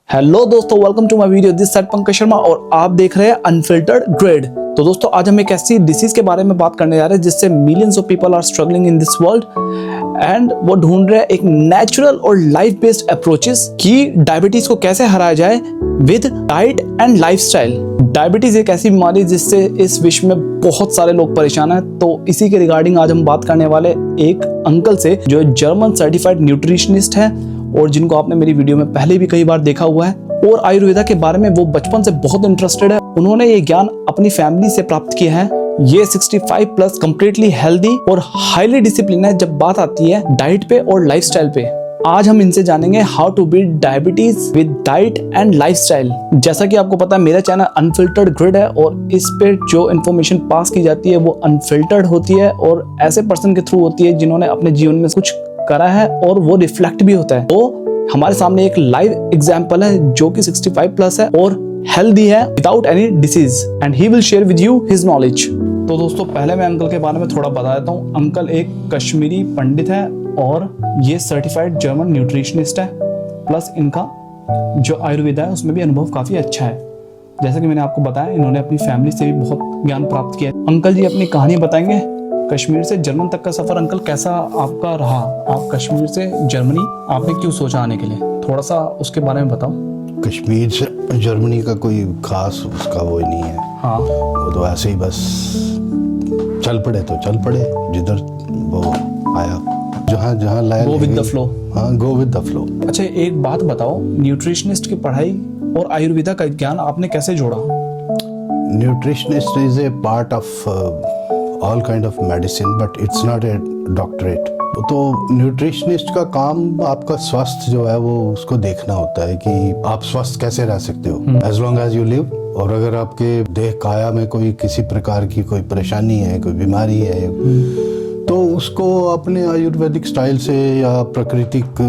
Hello दोस्तों, welcome to my video. This side Pankaj Sharma और आप देख रहे हैं अनफिल्टर्ड ग्रेड। तो दोस्तों, आज हम एक ऐसी डिसीज के बारे में बात करने जा रहे हैं जिससे millions of people are struggling in this world and वो ढूंढ रहे हैं एक नेचुरल और लाइफ बेस्ड अप्रोचेस कि डायबिटीज को कैसे हराया जाए with diet and lifestyle. Diabetes एक ऐसी बीमारी जिससे इस विश्व में बहुत सारे लोग परेशान हैं। तो इसी के रिगार्डिंग आज हम बात करने वाले एक अंकल से जो जर्मन सर्टिफाइड न्यूट्रिशनिस्ट हैं और जिनको आपने मेरी वीडियो में पहले भी कई बार देखा हुआ है और आयुर्वेदा के बारे में वो बचपन से बहुत इंटरेस्टेड है। उन्होंने ये ज्ञान अपनी फैमिली से प्राप्त किया है। ये 65 प्लस कंप्लीटली हेल्दी और हाईली डिसिप्लिन है जब बात आती है डाइट पे और लाइफस्टाइल पे। आज हम इनसे जानेंगे how to beat diabetes with diet and lifestyle. जैसा कि आपको पता है, मेरा चैनल अनफिल्टर्ड ग्रिड है और इस पे जो इन्फॉर्मेशन पास की जाती है वो अनफिल्टर्ड होती है और ऐसे पर्सन के थ्रू होती है जिन्होंने अपने जीवन में कुछ करा है और वो रिफ्लेक्ट भी होता है। तो हमारे सामने एक लाइव एग्जांपल है जो कि 65 प्लस है और हेल्दी है without any disease and he will share with you his knowledge. तो दोस्तों, पहले मैं अंकल के बारे में थोड़ा बता देता हूँ। अंकल एक कश्मीरी पंडित है और ये सर्टिफाइड जर्मन न्यूट्रिशनिस्ट है, प्लस इनका जो आयुर्वेदा है उसमें भी अनुभव काफी अच्छा है। जैसा कि मैंने आपको बताया, इन्होंने अपनी फैमिली से भी बहुत ज्ञान प्राप्त किया है। अंकल जी अपनी कहानी बताएंगे। कश्मीर से जर्मन तक का सफर अंकल कैसा आपका रहा? आप कश्मीर से जर्मनी आपने क्यों सोचा आने के लिए? थोड़ा सा उसके बारे में बताओ। कश्मीर से जर्मनी का कोई खास उसका वो ही नहीं है। हाँ, वो तो ऐसे ही बस चल पड़े तो चल पड़े, जिधर वो आया, जहाँ जहाँ लाया गो विद द फ्लो। हाँ, गो विद द फ्लो। अच्छा, एक बात बताओ, न्यूट्रिशनिस्ट की पढ़ाई और आयुर्वेदा का ज्ञान आपने कैसे जोड़ा? Nutritionist is a part of all kind of medicine but it's not a doctorate। तो न्यूट्रिशनिस्ट का काम आपका स्वास्थ्य जो है वो उसको देखना होता है कि आप स्वस्थ कैसे रह सकते हो as long as you live। और अगर आपके देह काया में कोई किसी प्रकार की कोई परेशानी है, कोई बीमारी है, तो उसको अपने आयुर्वेदिक स्टाइल से या प्राकृतिक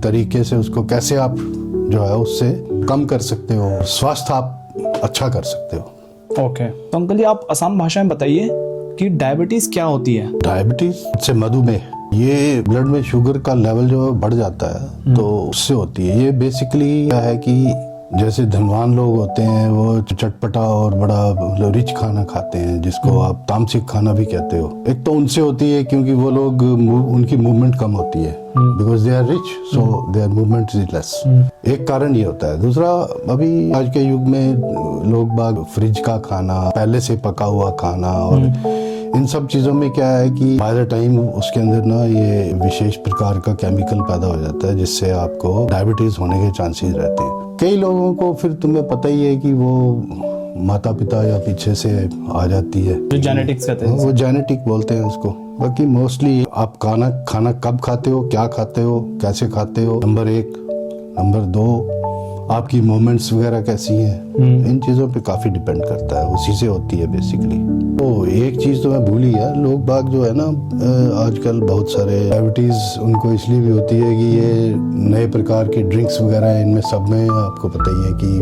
तरीके से उसको कैसे आप जो है उससे कम कर सकते हो, स्वास्थ्य आप अच्छा कर सकते हो। ओके, तो अंकल जी आप आसान भाषा में बताइए कि डायबिटीज क्या होती है? डायबिटीज से मधुमेह, ये ब्लड में शुगर का लेवल जो बढ़ जाता है तो उससे होती है। ये बेसिकली क्या है कि जैसे धनवान लोग होते हैं वो चटपटा और बड़ा रिच खाना खाते हैं जिसको आप तामसिक खाना भी कहते हो। एक तो उनसे होती है क्योंकि वो लोग उनकी मूवमेंट कम होती है because they are rich, so their movement is less. एक कारण ये होता है। दूसरा, अभी आज के युग में लोग बाग फ्रिज का खाना, पहले से पका हुआ खाना और इन सब चीज़ों में क्या है कि बाय द टाइम उसके अंदर ना ये विशेष प्रकार का केमिकल पैदा हो जाता है जिससे आपको डायबिटीज होने के चांसेस रहते हैं। कई लोगों को फिर तुम्हें पता ही है कि वो माता पिता या पीछे से आ जाती है, जो जेनेटिक्स कहते हैं, वो जेनेटिक बोलते हैं उसको। बाकी मोस्टली आप खाना कब खाते हो, क्या खाते हो, कैसे खाते हो, नंबर 1। नंबर 2, आपकी मूवमेंट्स वगैरह कैसी हैं, इन चीज़ों पे काफ़ी डिपेंड करता है, उसी से होती है बेसिकली। तो एक चीज़ तो मैं भूल ही गया, लोग बाग जो है ना आजकल बहुत सारे डायबिटीज़ उनको इसलिए भी होती है कि ये नए प्रकार के ड्रिंक्स वगैरह हैं, इनमें सब में आपको पता ही है कि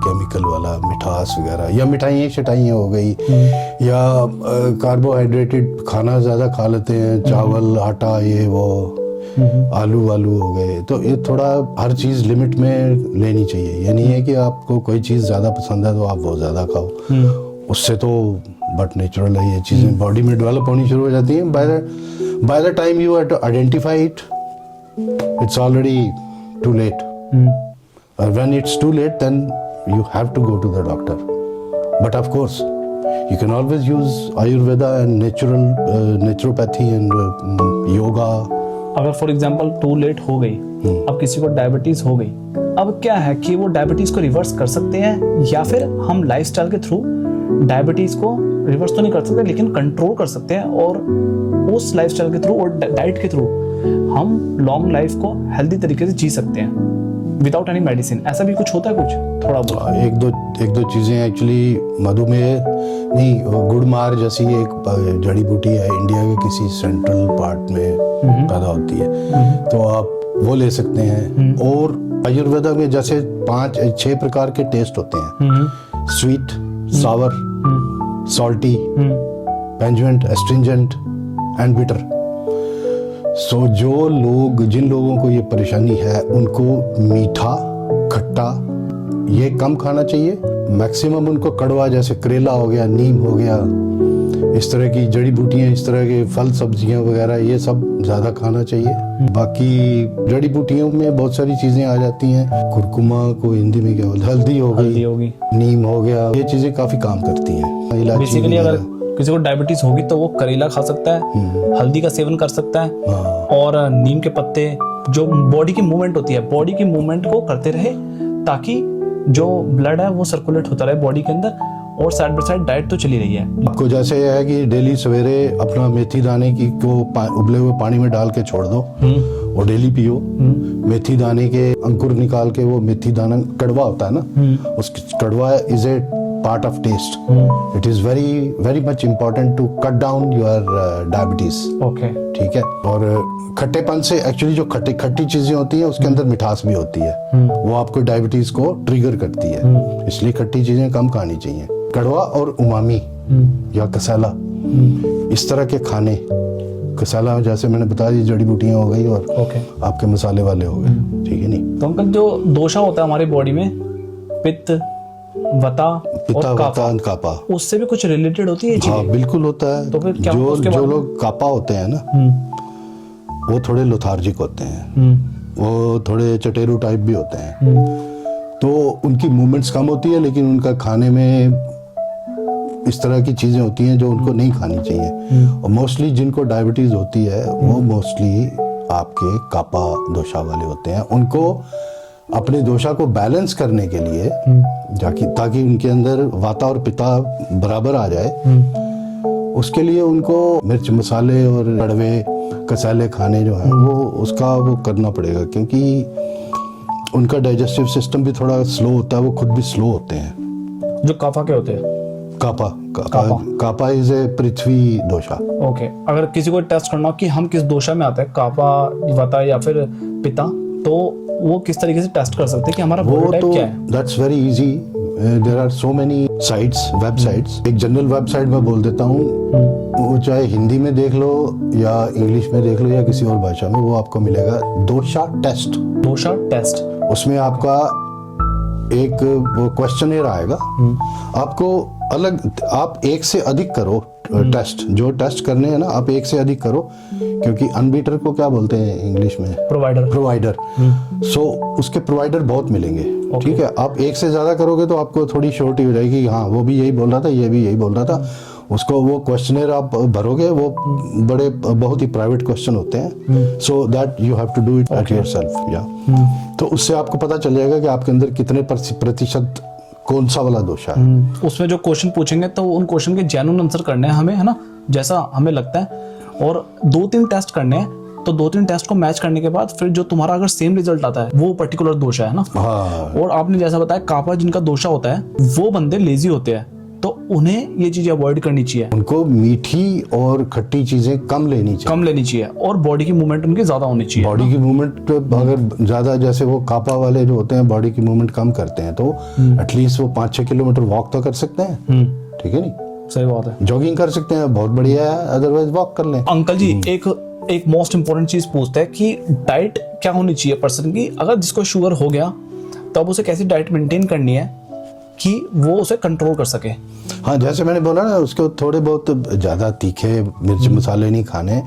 केमिकल वाला मिठास वगैरह या मिठाइयाँ शटाइयाँ हो गई या कार्बोहाइड्रेटेड खाना ज़्यादा खा लेते हैं, चावल आटा ये वो आलू वालू हो गए। तो ये थोड़ा हर चीज़ लिमिट में लेनी चाहिए। ये नहीं है कि आपको कोई चीज़ ज़्यादा पसंद है तो आप वो ज़्यादा खाओ, उससे तो बट नेचुरल है, ये चीज़ें बॉडी में डेवलप होनी शुरू हो जाती हैं। By the time you have to identify it, it's already too late. और when it's too late then you have to go to the doctor. But of course you can always use Ayurveda and naturopathy and yoga। अगर for example to late हो गई, अब किसी को diabetes हो गई, अब क्या है कि वो डायबिटीज को रिवर्स कर सकते हैं या फिर हम लाइफस्टाइल के थ्रू डायबिटीज को रिवर्स तो नहीं कर सकते लेकिन कंट्रोल कर सकते हैं और उस लाइफस्टाइल के थ्रू और डाइट के थ्रू हम लॉन्ग लाइफ को हेल्दी तरीके से जी सकते हैं विदाउट एनी मेडिसिन। ऐसा भी कुछ होता है कुछ थोड़ा बहुत? एक दो चीज़ें एक्चुअली, मधुमेह नहीं, गुड़मार जैसी एक जड़ी बूटी है, इंडिया के किसी सेंट्रल पार्ट में पैदा होती है, तो आप वो ले सकते हैं। और आयुर्वेदा में जैसे 5-6 प्रकार के टेस्ट होते हैं, sweet, sour, salty, pungent, astringent and bitter. जिन लोगों को ये परेशानी है उनको मीठा खट्टा ये कम खाना चाहिए। मैक्सिमम उनको कड़वा, जैसे करेला हो गया, नीम हो गया, इस तरह की जड़ी बूटियां, इस तरह के फल सब्जियां वगैरह, ये सब ज़्यादा खाना चाहिए। बाकी जड़ी बूटियों में बहुत सारी चीज़ें आ जाती हैं। कुरकुमा को हिंदी में क्या बोलते हैं, हल्दी होगी, नीम हो गया, ये चीज़ें काफ़ी काम करती हैं। इलायची बेसिकली अगर वगैरह। किसी को डायबिटीज होगी तो वो करेला खा सकता है, हल्दी का सेवन कर सकता है, और नीम के पत्ते, जो बॉडी की मूवमेंट होती है, बॉडी की मूवमेंट को करते रहे ताकि जो ब्लड है वो सर्कुलेट होता रहे बॉडी के अंदर, और साइड बाय साइड डाइट तो चली रही है। आपको जैसे है कि डेली सवेरे अपना मेथी दाने की को उबले हुए पानी में डाल के छोड़ दो और डेली पियो। मेथी दाने के अंकुर निकाल के, वो मेथी दाना कड़वा होता है ना, उसकी कड़वा is a part of taste. It is very very much important to cut down your diabetes. Okay, ठीक है। और खट्टेपन से एक्चुअली जो खट्टी चीजें होती हैं उसके अंदर मिठास भी होती है, वो आपको डायबिटीज को ट्रिगर करती है, इसलिए खट्टी चीजें कम खानी चाहिए। कड़वा और उमामी या कसाला, इस तरह के खाने, कसाला जैसे मैंने बताया, ये जड़ी बूटियां हो गई और आपके मसाले वाले हो गए, ठीक है नहीं। तो अंकल जो दोषा होता है हमारी बॉडी में, पित्त, वता और कापा, उससे भी कुछ रिलेटेड होती है? हाँ बिल्कुल होता है। तो फिर क्या जो लोग कापा होते हैं ना, वो थोड़े लेथार्जिक होते हैं, वो थोड़े चटेरू टाइप भी होते हैं, तो उनकी मूवमेंट्स कम होती है, लेकिन उनका खाने में इस तरह की चीजें होती हैं जो उनको नहीं खानी चाहिए। और मोस्टली जिनको डायबिटीज होती है वो मोस्टली आपके कापा दोषा वाले होते हैं। उनको अपने दोषा को बैलेंस करने के लिए, ताकि उनके अंदर वाता और पिता बराबर आ जाए, उसके लिए उनको मिर्च मसाले और कड़वे कसाले खाने जो हैं वो करना पड़ेगा, क्योंकि उनका डाइजेस्टिव सिस्टम भी थोड़ा स्लो होता है, वो खुद भी स्लो होते हैं। जो कापा के होते हैं? कापा इज ए पृथ्वी दोषा। ओके, अगर किसी को टेस्ट करना हो कि हम किस दोषा में आते हैं, कापा, वता या फिर पिता, तो वो किस तरीके से टेस्ट कर सकते हैं कि हमारा बॉडी टाइप क्या है? That's very easy. There are so many sites, websites. एक जनरल वेबसाइट मैं बोल देता हूँ, वो चाहे हिंदी में देख लो या इंग्लिश में देख लो या किसी और भाषा में, वो आपको मिलेगा दोषा टेस्ट। दोषा टेस्ट, उसमें आपका एक वो क्वेश्चनर आएगा, आपको अलग, आप एक से अधिक करो टेस्ट, जो टेस्ट करने हैं ना आप एक से अधिक करो, क्योंकि अनबीटर को क्या बोलते हैं इंग्लिश में? प्रोवाइडर। सो उसके प्रोवाइडर बहुत मिलेंगे, ठीक है। आप एक से ज्यादा करोगे तो आपको थोड़ी श्योरिटी हो जाएगी, हाँ वो भी यही बोल रहा था, ये भी यही बोल रहा था। उसको वो क्वेश्चनर आप भरोगे, वो बड़े बहुत ही प्राइवेट क्वेश्चन होते हैं, so that you have to do it at yourself, या तो उससे आपको पता चल जाएगा कि आपके अंदर कितने प्रतिशत कौन सा वाला दोषा है। उसमें जो क्वेश्चन पूछेंगे तो उन क्वेश्चन के जेन्युइन आंसर करने हैं हमें, है ना, जैसा हमें लगता है, और 2-3 टेस्ट करने हैं। तो 2-3 टेस्ट को मैच करने के बाद फिर जो तुम्हारा अगर सेम रिजल्ट आता है वो पर्टिकुलर दोषा है ना। हाँ। और आपने जैसा बताया कापा जिनका दोषा होता है वो बंदे लेजी होते हैं, तो उन्हें ये चीजें अवॉइड करनी चाहिए। उनको मीठी और खट्टी चीजें कम लेनी चाहिए, और बॉडी की मूवमेंट उनकी ज्यादा होनी चाहिए। बॉडी की मूवमेंट अगर ज्यादा, जैसे वो कापा वाले जो होते हैं बॉडी की मूवमेंट कम करते हैं, तो एटलीस्ट वो 5-6 किलोमीटर वॉक तो कर सकते हैं, ठीक है नहीं? सही बात है। जॉगिंग कर सकते हैं, बहुत बढ़िया है, अदरवाइज वॉक कर लें। अंकल जी एक मोस्ट इंपॉर्टेंट चीज पूछता है कि डाइट क्या होनी चाहिए पर्सन की, अगर जिसको शुगर हो गया तब उसे कैसी डाइट मेंटेन करनी है कि वो उसे कंट्रोल कर सके? हाँ, जैसे मैंने बोला ना, उसको थोड़े बहुत ज्यादा तीखे मिर्च मसाले नहीं खाने,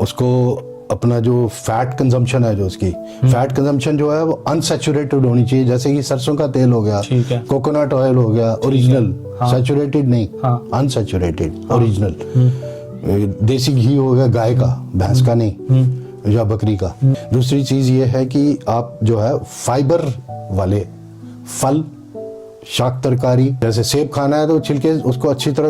उसको अपना जो फैट कंजम्पशन है, जो उसकी फैट कंजम्पशन जो है वो अनसैचुरेटेड होनी चाहिए, जैसे कि सरसों का तेल हो गया, कोकोनट ऑयल हो गया, ओरिजिनल, सैचुरेटेड नहीं, अनसैचुरेटेड, ओरिजिनल। देसी घी हो गया, गाय का, भैंस का नहीं या बकरी का। दूसरी चीज ये है कि आप जो है फाइबर वाले फल, शाक, तरकारी, जैसे सेब खाना है तो छिलके उसको अच्छी तरह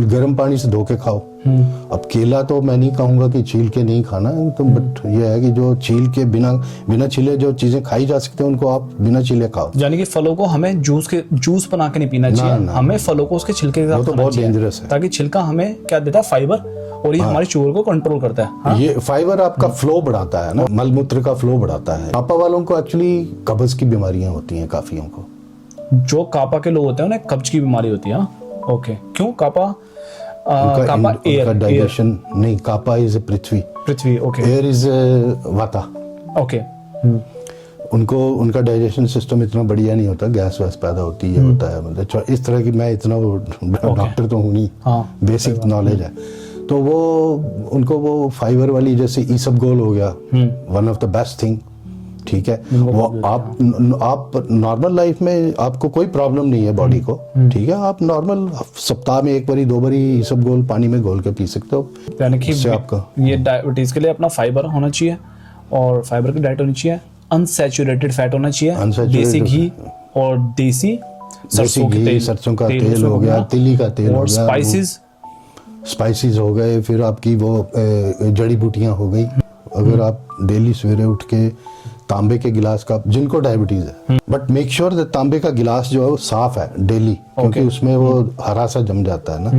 गर्म पानी से धो के खाओ। अब केला तो मैं नहीं कहूंगा कि छील के नहीं खाना, तो बट ये है कि जो छील के बिना छिले जो चीजें खाई जा सकते हैं उनको आप बिना छिले खाओ। यानी कि फलों को हमें जूस बना के नहीं पीना चाहिए, हमें फलों को उसके छिलके के साथ, तो बहुत डेंजरस है, ताकि छिलका हमें क्या देता है? फाइबर, और ये हमारी शुगर को कंट्रोल करता है। हाँ? ये फाइबर आपका फ्लो बढ़ाता है ना, मलमूत्र का फ्लो बढ़ाता है। कापा वालों को एक्चुअली कब्ज की बीमारियां होती हैं, काफियों को। जो कापा के लोग होते हैं उन्हें कब्ज की बीमारी होती है। ओके, क्यों? कापा एयर डाइजेशन नहीं, kapha is prithvi. Okay. Air is vata. Okay. उनको उनका डाइजेशन सिस्टम इतना बढ़िया नहीं होता, गैस वैस पैदा होती है, होता है, मतलब इस तरह की, मैं इतना वो डॉक्टर तो हूँ नहीं, हाँ, बेसिक नॉलेज है। तो वो उनको वो फाइबर वाली, जैसे ईसबगोल हो गया, one of the best thing, ठीक है। वो आप नॉर्मल लाइफ में आपको कोई प्रॉब्लम नहीं है बॉडी को, ठीक है, आप नॉर्मल सप्ताह में एक बारी 2 बारी ईसबगोल पानी में घोल के पी सकते हो। यानी कि इससे आपका ये डायबिटीज के लिए अपना फाइबर होना चाहिए, और फाइबर की डाइट होनी चाहिए, अनसैचुरेटेड फैट होना चाहिए, देसी घी और देसी सरसों के तेल, सरसों का तेल हो गया, तिली का तेल हो और गया, स्पाइसेस हो गए, फिर आपकी वो जड़ी बूटियां हो गई। अगर आप डेली सवेरे उठ के तांबे के गिलास का, जिनको डायबिटीज है, बट मेक श्योर दैट तांबे का गिलास जो है वो साफ है डेली, क्योंकि उसमें वो हरा सा जम जाता है ना,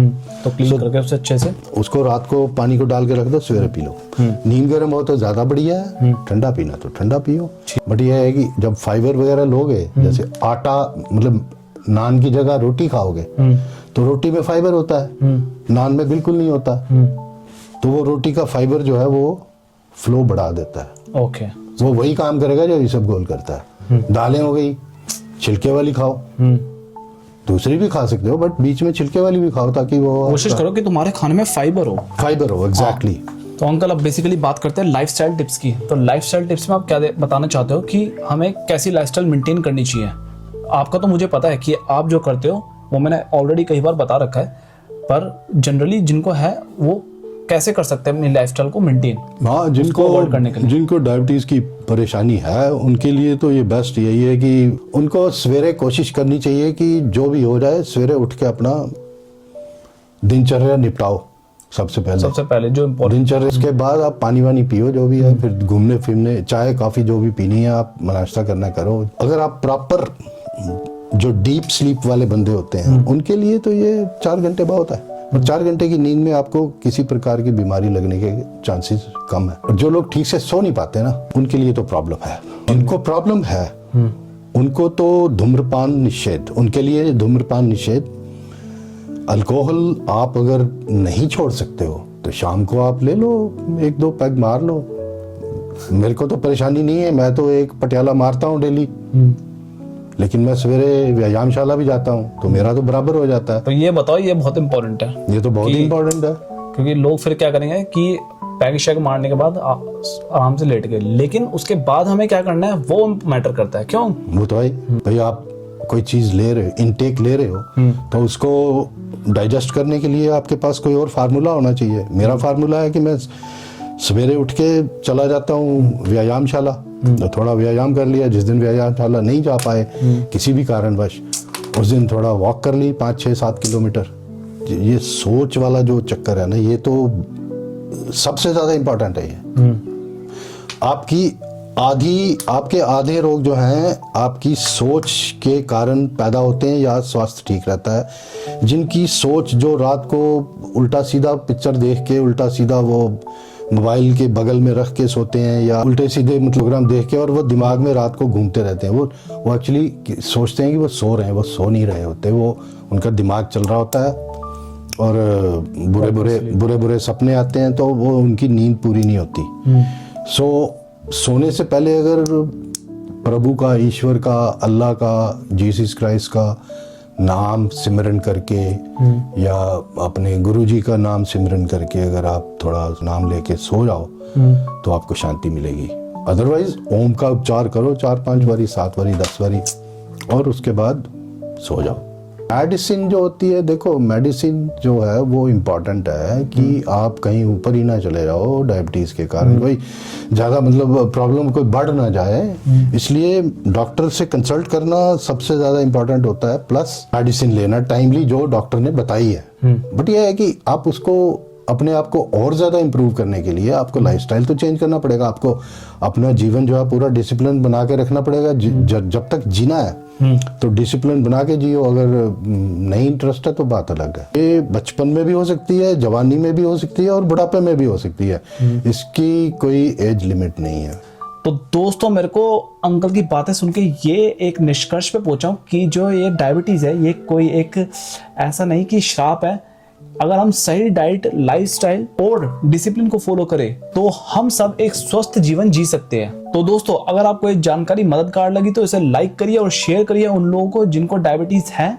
तो क्लीन करके उसे अच्छे से उसको रात को पानी को डाल के रख दो, सवेरे पी लो। नींद गर्म हो तो ज्यादा बढ़िया है, ठंडा पीना तो ठंडा पियो। बट यह है कि जब फाइबर वगैरह लोगे, जैसे आटा, मतलब नान की जगह रोटी खाओगे तो रोटी में फाइबर होता है, नान में बिल्कुल नहीं होता, तो वो रोटी का फाइबर जो है वो फ्लो बढ़ा देता है। ओके, वो वही काम करेगा जो ईसबगोल करता है। दालें हो गई, छिलके वाली खाओ, दूसरी भी खा सकते हो, बट बीच में छिलके वाली भी खाओ, ताकि वो कोशिश करो कि तुम्हारे खाने में फाइबर हो। एग्जैक्टली। तो अंकल, अब बेसिकली बात करते हैं लाइफस्टाइल टिप्स की। तो लाइफस्टाइल टिप्स में आप क्या बताना चाहते हो कि हमें कैसी लाइफस्टाइल मेंटेन करनी चाहिए? आपका तो मुझे पता है कि आप जो करते हो वो मैंने ऑलरेडी कई बार बता रखा है, पर जनरली जिनको है वो कैसे कर सकते हैं अपनी लाइफस्टाइल को मेंटेन? हाँ, जिनको डायबिटीज की परेशानी है उनके लिए तो ये बेस्ट यही है कि उनको सवेरे कोशिश करनी चाहिए कि जो भी हो जाए सवेरे उठ के अपना दिनचर्या निपटाओ। सबसे पहले जो इम्पोर्टेंट दिनचर्या, इसके बाद आप पानी वानी पियो जो भी है, फिर घूमने फिरने, चाय कॉफी जो भी पीनी है आप नाश्ता करना करो। अगर आप प्रॉपर जो डीप स्लीप वाले बंदे होते हैं उनके लिए तो ये 4 घंटे बहुत है, और 4 घंटे की नींद में आपको किसी प्रकार की बीमारी लगने के चांसेस कम है। और जो लोग ठीक से सो नहीं पाते ना, उनके लिए तो प्रॉब्लम है। जिनको प्रॉब्लम है उनको तो धूम्रपान निषेध, उनके लिए धूम्रपान निषेध। अल्कोहल आप अगर नहीं छोड़ सकते हो तो शाम को आप ले लो, 1-2 पैग मार लो। मेरे को तो परेशानी नहीं है, मैं तो एक पटियाला मारता हूँ डेली, लेकिन मैं सवेरे व्यायामशाला भी जाता हूँ, तो मेरा तो बराबर हो जाता है। तो ये बताओ, ये बहुत इंपॉर्टेंट है, ये तो बहुत इंपॉर्टेंट है, क्योंकि लोग फिर क्या करेंगे कि पैग शैग मारने के बाद आराम से लेट गए, लेकिन उसके बाद हमें क्या करना है वो मैटर करता है। क्यों? वो तो भाई आप कोई चीज ले रहे हो, इनटेक ले रहे हो, तो उसको डाइजेस्ट करने के लिए आपके पास कोई और फार्मूला होना चाहिए। मेरा फार्मूला है कि मैं सवेरे उठ के चला जाता हूँ व्यायामशाला, तो थोड़ा व्यायाम कर लिया। जिस दिन व्यायामशाला नहीं जा पाए किसी भी कारणवश, उस दिन थोड़ा वॉक कर ली 5, 6, 7 किलोमीटर। ये सोच वाला जो चक्कर है ना, ये तो सबसे ज्यादा इंपॉर्टेंट है। ये आपके आधे रोग जो हैं आपकी सोच के कारण पैदा होते हैं, या स्वास्थ्य ठीक रहता है। जिनकी सोच जो रात को उल्टा सीधा पिक्चर देख के, उल्टा सीधा वो मोबाइल के बगल में रख के सोते हैं, या उल्टे सीधे प्रोग्राम देख के, और वो दिमाग में रात को घूमते रहते हैं। वो एक्चुअली सोचते हैं कि वो सो रहे हैं, वो सो नहीं रहे होते, वो उनका दिमाग चल रहा होता है, और बुरे बुरे सपने आते हैं, तो वो उनकी नींद पूरी नहीं होती। सोने से पहले अगर प्रभु का, ईश्वर का, अल्लाह का, जीसस क्राइस्ट का नाम सिमरन करके, या अपने गुरुजी का नाम सिमरन करके अगर आप थोड़ा नाम लेके सो जाओ तो आपको शांति मिलेगी। अदरवाइज ओम का उच्चार करो 4-5 बारी, 7 बारी, 10 बारी, और उसके बाद सो जाओ। मेडिसिन जो होती है, देखो मेडिसिन जो है वो इम्पोर्टेंट है कि आप कहीं ऊपर ही ना चले जाओ डायबिटीज के कारण, कोई ज़्यादा मतलब प्रॉब्लम कोई बढ़ ना जाए, इसलिए डॉक्टर से कंसल्ट करना सबसे ज़्यादा इम्पोर्टेंट होता है। प्लस मेडिसिन लेना टाइमली जो डॉक्टर ने बताई है। बट यह है कि आप उसको अपने आप को और ज़्यादा इम्प्रूव करने के लिए आपको लाइफस्टाइल तो चेंज करना पड़ेगा। आपको अपना जीवन जो है पूरा डिसिप्लिन बना के रखना पड़ेगा। जब तक जीना है तो डिसिप्लिन बना के जियो। अगर नहीं इंटरेस्ट है तो बात अलग है। ये बचपन में भी हो सकती है, जवानी में भी हो सकती है, और बुढ़ापे में भी हो सकती है। इसकी कोई एज लिमिट नहीं है। तो दोस्तों, मेरे को अंकल की बातें सुन के ये एक निष्कर्ष पे पहुंचा हूं कि जो ये डायबिटीज है, ये कोई एक ऐसा नहीं कि श्राप है, अगर हम सही डाइट, लाइफस्टाइल और डिसिप्लिन को फॉलो करें तो हम सब एक स्वस्थ जीवन जी सकते हैं। तो दोस्तों, अगर आपको ये जानकारी मददगार लगी तो इसे लाइक करिए और शेयर करिए उन लोगों को जिनको डायबिटीज है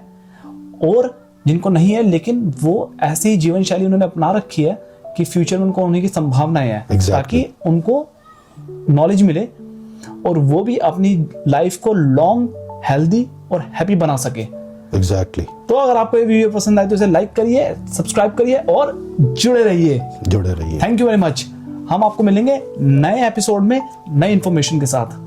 और जिनको नहीं है, लेकिन वो ऐसी जीवन शैली उन्होंने अपना रखी है कि फ्यूचर में उनको होने की संभावनाएं हैं। Exactly. ताकि उनको नॉलेज मिले और वो भी अपनी लाइफ को लॉन्ग, हेल्दी और हैप्पी बना सके। एग्जैक्टली। तो अगर आपको ये वीडियो पसंद आए तो इसे लाइक करिए, सब्सक्राइब करिए और जुड़े रहिए। जुड़े रहिए। Thank you very much. हम आपको मिलेंगे नए एपिसोड में नई इंफॉर्मेशन के साथ।